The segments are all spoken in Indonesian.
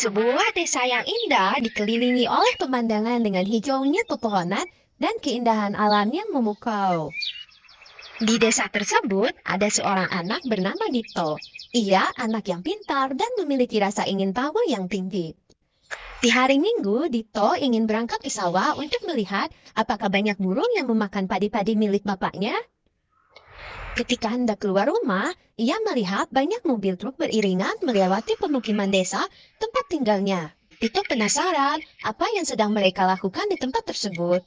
Sebuah desa yang indah dikelilingi oleh pemandangan dengan hijaunya pepohonan dan keindahan alam yang memukau. Di desa tersebut ada seorang anak bernama Dito. Ia anak yang pintar dan memiliki rasa ingin tahu yang tinggi. Di hari Minggu, Dito ingin berangkat ke sawah untuk melihat apakah banyak burung yang memakan padi-padi milik bapaknya. Ketika hendak keluar rumah, ia melihat banyak mobil truk beriringan melewati pemukiman desa tempat tinggalnya. Tito penasaran apa yang sedang mereka lakukan di tempat tersebut.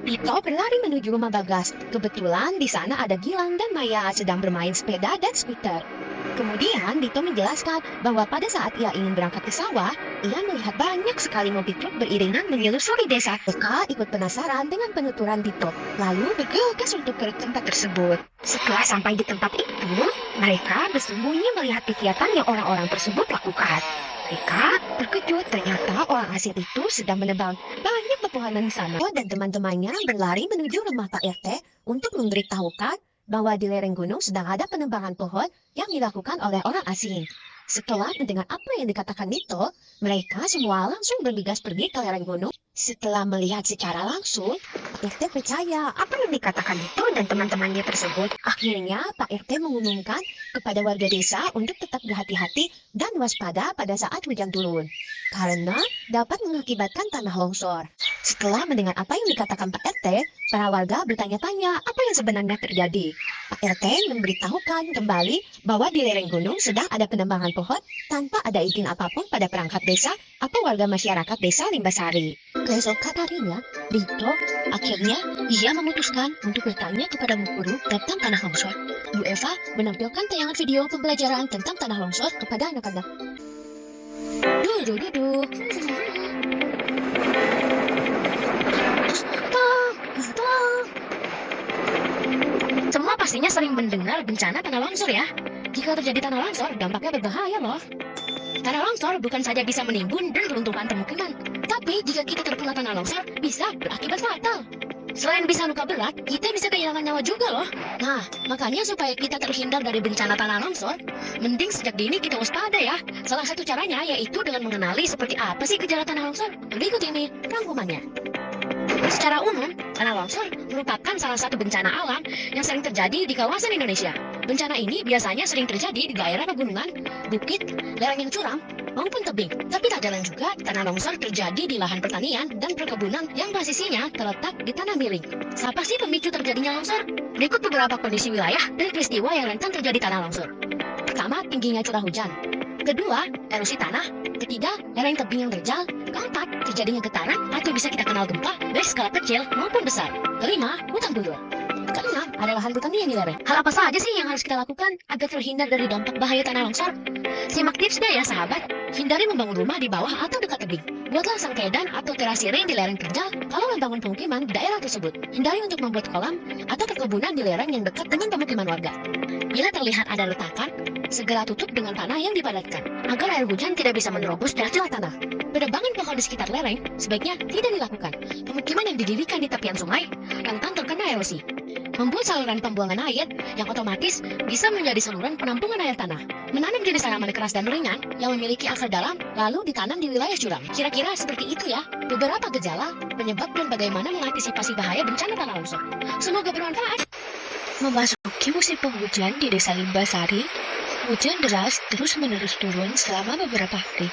Tito berlari menuju rumah Bagas. Kebetulan di sana ada Gilang dan Maya sedang bermain sepeda dan skuter. Kemudian Dito menjelaskan bahwa pada saat ia ingin berangkat ke sawah, ia melihat banyak sekali mobil truk beriringan menyelusuri desa. Mereka ikut penasaran dengan penuturan Dito, lalu bergegas untuk ke tempat tersebut. Setelah sampai di tempat itu, mereka bersembunyi melihat kegiatan yang orang-orang tersebut lakukan. Mereka terkejut ternyata orang asing itu sedang menebang banyak pepohonan di sana. Dan teman-temannya berlari menuju rumah Pak RT untuk memberitahukan bahwa di lereng gunung sedang ada penebangan pohon yang dilakukan oleh orang asing. Setelah mendengar apa yang dikatakan Dito, mereka semua langsung bergegas pergi ke lereng gunung. Setelah melihat secara langsung, Pak RT percaya apa yang dikatakan Dito dan teman-temannya tersebut. Akhirnya Pak RT mengumumkan kepada warga desa untuk tetap berhati-hati dan waspada pada saat hujan turun, karena dapat mengakibatkan tanah longsor. Setelah mendengar apa yang dikatakan Pak RT, para warga bertanya-tanya apa yang sebenarnya terjadi. Pak RT memberitahukan kembali bahwa di lereng gunung sedang ada penebangan pohon tanpa ada izin apapun pada perangkat desa atau warga masyarakat desa Limbasari. Keesokan harinya, Dito akhirnya ia memutuskan untuk bertanya kepada Bu Guru tentang tanah longsor. Bu Eva menampilkan tayangan video pembelajaran tentang tanah longsor kepada anak-anak. Duh. Semua pastinya sering mendengar bencana tanah longsor ya. Jika terjadi tanah longsor, dampaknya berbahaya loh. Tanah longsor bukan saja bisa menimbun dan meruntuhkan pemukiman, tapi jika kita terkena tanah longsor, bisa berakibat fatal. Selain bisa luka berat, kita bisa kehilangan nyawa juga loh. Nah, makanya supaya kita terhindar dari bencana tanah longsor, mending sejak dini kita waspada ya. Salah satu caranya yaitu dengan mengenali seperti apa sih gejala tanah longsor. Berikut ini rangkumannya. Secara umum, tanah longsor merupakan salah satu bencana alam yang sering terjadi di kawasan Indonesia. Bencana ini biasanya sering terjadi di daerah pegunungan, bukit, lereng yang curam, maupun tebing. Tapi tak jarang juga tanah longsor terjadi di lahan pertanian dan perkebunan yang posisinya terletak di tanah miring. Siapa sih pemicu terjadinya longsor? Berikut beberapa kondisi wilayah dan peristiwa yang rentan terjadi tanah longsor. Pertama, tingginya curah hujan. Kedua, erosi tanah. Ketiga, lereng tebing yang terjal. Keempat, terjadinya getaran atau bisa kita kenal gempa dari skala kecil maupun besar. Kelima, hutan gundul. Keenam, ada lahan pertanian di lereng. Hal apa saja sih yang harus kita lakukan agar terhindar dari dampak bahaya tanah longsor? Simak tipsnya ya sahabat. Hindari membangun rumah di bawah atau dekat tebing. Buatlah sangkedan atau terasiring di lereng terjal kalau membangun pemukiman di daerah tersebut. Hindari untuk membuat kolam atau perkebunan di lereng yang dekat dengan pemukiman warga. Bila terlihat ada retakan, segera tutup dengan tanah yang dipadatkan, agar air hujan tidak bisa menerobos celah-celah tanah. Penebangan pohon di sekitar lereng sebaiknya tidak dilakukan. Pemukiman yang didirikan di tepian sungai rentan terkena erosi. Membuat saluran pembuangan air yang otomatis bisa menjadi saluran penampungan air tanah. Menanam jenis tanaman keras dan ringan yang memiliki akar dalam lalu ditanam di wilayah curam. Kira-kira seperti itu ya, beberapa gejala, penyebab dan bagaimana mengantisipasi bahaya bencana tanah longsor. Semoga bermanfaat. Memasuki musim penghujan di desa Limbasari, hujan deras terus-menerus turun selama beberapa hari.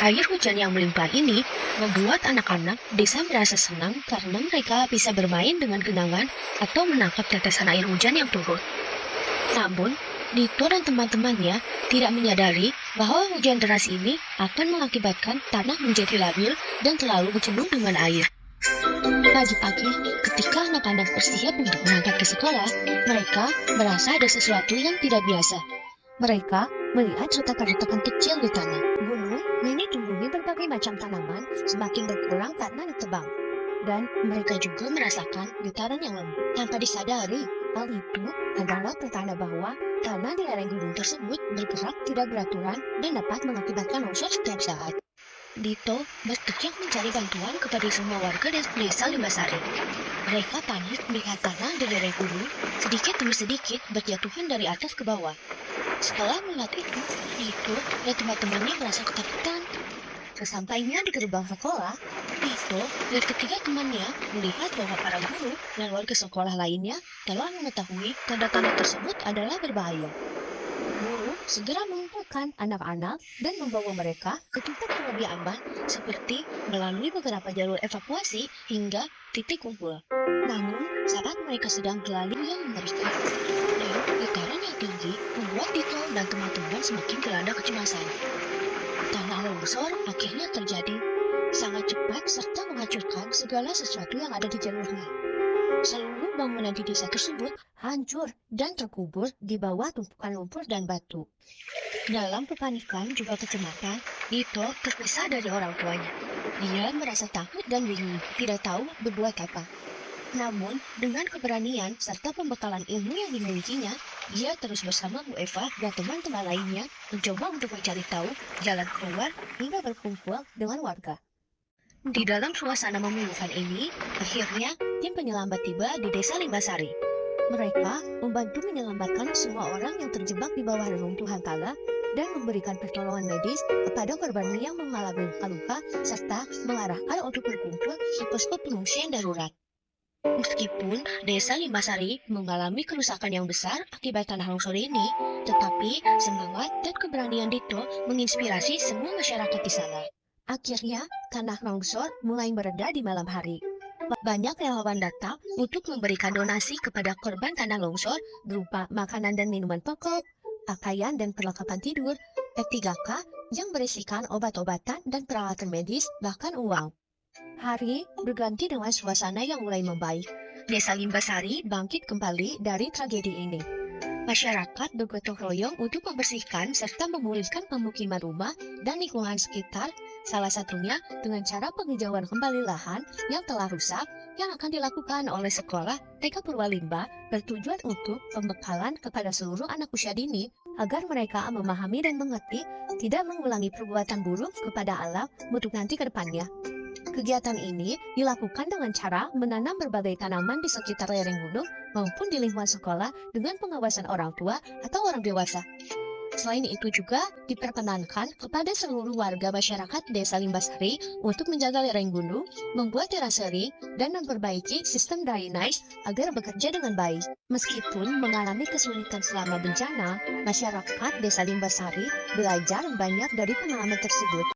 Air hujan yang melimpah ini membuat anak-anak desa merasa senang karena mereka bisa bermain dengan genangan atau menangkap tetesan air hujan yang turun. Namun, Dito dan teman-temannya tidak menyadari bahwa hujan deras ini akan mengakibatkan tanah menjadi labil dan terlalu bercembung dengan air. Pagi-pagi, ketika anak-anak bersiap untuk berangkat ke sekolah, mereka merasa ada sesuatu yang tidak biasa. Mereka melihat retakan-retakan kecil di tanah. Gunung ini tumbuhi berbagai macam tanaman semakin berkurang karena ditebang. Dan mereka juga merasakan getaran yang lembut. Tanpa disadari, hal itu adalah pertanda bahwa tanah di lereng gunung tersebut bergerak tidak beraturan dan dapat mengakibatkan longsor setiap saat. Dito berteriak mencari bantuan kepada semua warga desa Limbasari. Mereka panik melihat tanah di lereng gunung sedikit demi sedikit berjatuhan dari atas ke bawah. Setelah melihat itu, Dito dan teman-temannya merasa ketakutan. Sesampainya di gerbang sekolah, Tito dan ketiga temannya melihat bahwa para guru dan warga sekolah lainnya telah mengetahui tanda-tanda tersebut adalah berbahaya. Guru segera mengumpulkan anak-anak dan membawa mereka ke tempat yang lebih aman seperti melalui beberapa jalur evakuasi hingga titik kumpul. Namun, saat mereka sedang berlari yang mengerikan dan getaran yang tinggi membuat Tito dan teman-teman semakin dilanda kecemasan. Tanah longsor akhirnya terjadi sangat cepat serta menghancurkan segala sesuatu yang ada di jalurnya. Seluruh bangunan di desa tersebut hancur dan terkubur di bawah tumpukan lumpur dan batu. Dalam kepanikan juga kecemasan, Tito terpisah dari orang tuanya. Dia merasa takut dan bingung, tidak tahu berbuat apa. Namun, dengan keberanian serta pembekalan ilmu yang dimilikinya, dia terus bersama Bu Eva dan teman-teman lainnya mencoba untuk mencari tahu jalan keluar hingga berkumpul dengan warga. Di dalam suasana memilukan ini, akhirnya tim penyelamat tiba di desa Limbasari. Mereka membantu menyelamatkan semua orang yang terjebak di bawah reruntuhan tanah dan memberikan pertolongan medis kepada korban yang mengalami luka-luka serta mengarahkan untuk berkumpul di posko pengungsian darurat. Meskipun desa Limbasari mengalami kerusakan yang besar akibat tanah longsor ini, tetapi semangat dan keberanian Dito menginspirasi semua masyarakat di sana. Akhirnya, tanah longsor mulai mereda di malam hari. Banyak relawan datang untuk memberikan donasi kepada korban tanah longsor berupa makanan dan minuman pokok, pakaian dan perlengkapan tidur, P3K yang berisikan obat-obatan dan peralatan medis, bahkan uang. Hari berganti dengan suasana yang mulai membaik. Desa Limbasari bangkit kembali dari tragedi ini. Masyarakat bergotong royong untuk membersihkan serta memulihkan pemukiman rumah dan lingkungan sekitar, salah satunya dengan cara penghijauan kembali lahan yang telah rusak yang akan dilakukan oleh sekolah TK Purwalimba bertujuan untuk pembekalan kepada seluruh anak usia dini agar mereka memahami dan mengerti tidak mengulangi perbuatan buruk kepada alam untuk nanti ke depannya. Kegiatan ini dilakukan dengan cara menanam berbagai tanaman di sekitar lereng gunung maupun di lingkungan sekolah dengan pengawasan orang tua atau orang dewasa. Selain itu juga diperkenankan kepada seluruh warga masyarakat desa Limbasari untuk menjaga lereng gunung, membuat terasering, dan memperbaiki sistem drainase agar bekerja dengan baik. Meskipun mengalami kesulitan selama bencana, masyarakat desa Limbasari belajar banyak dari pengalaman tersebut.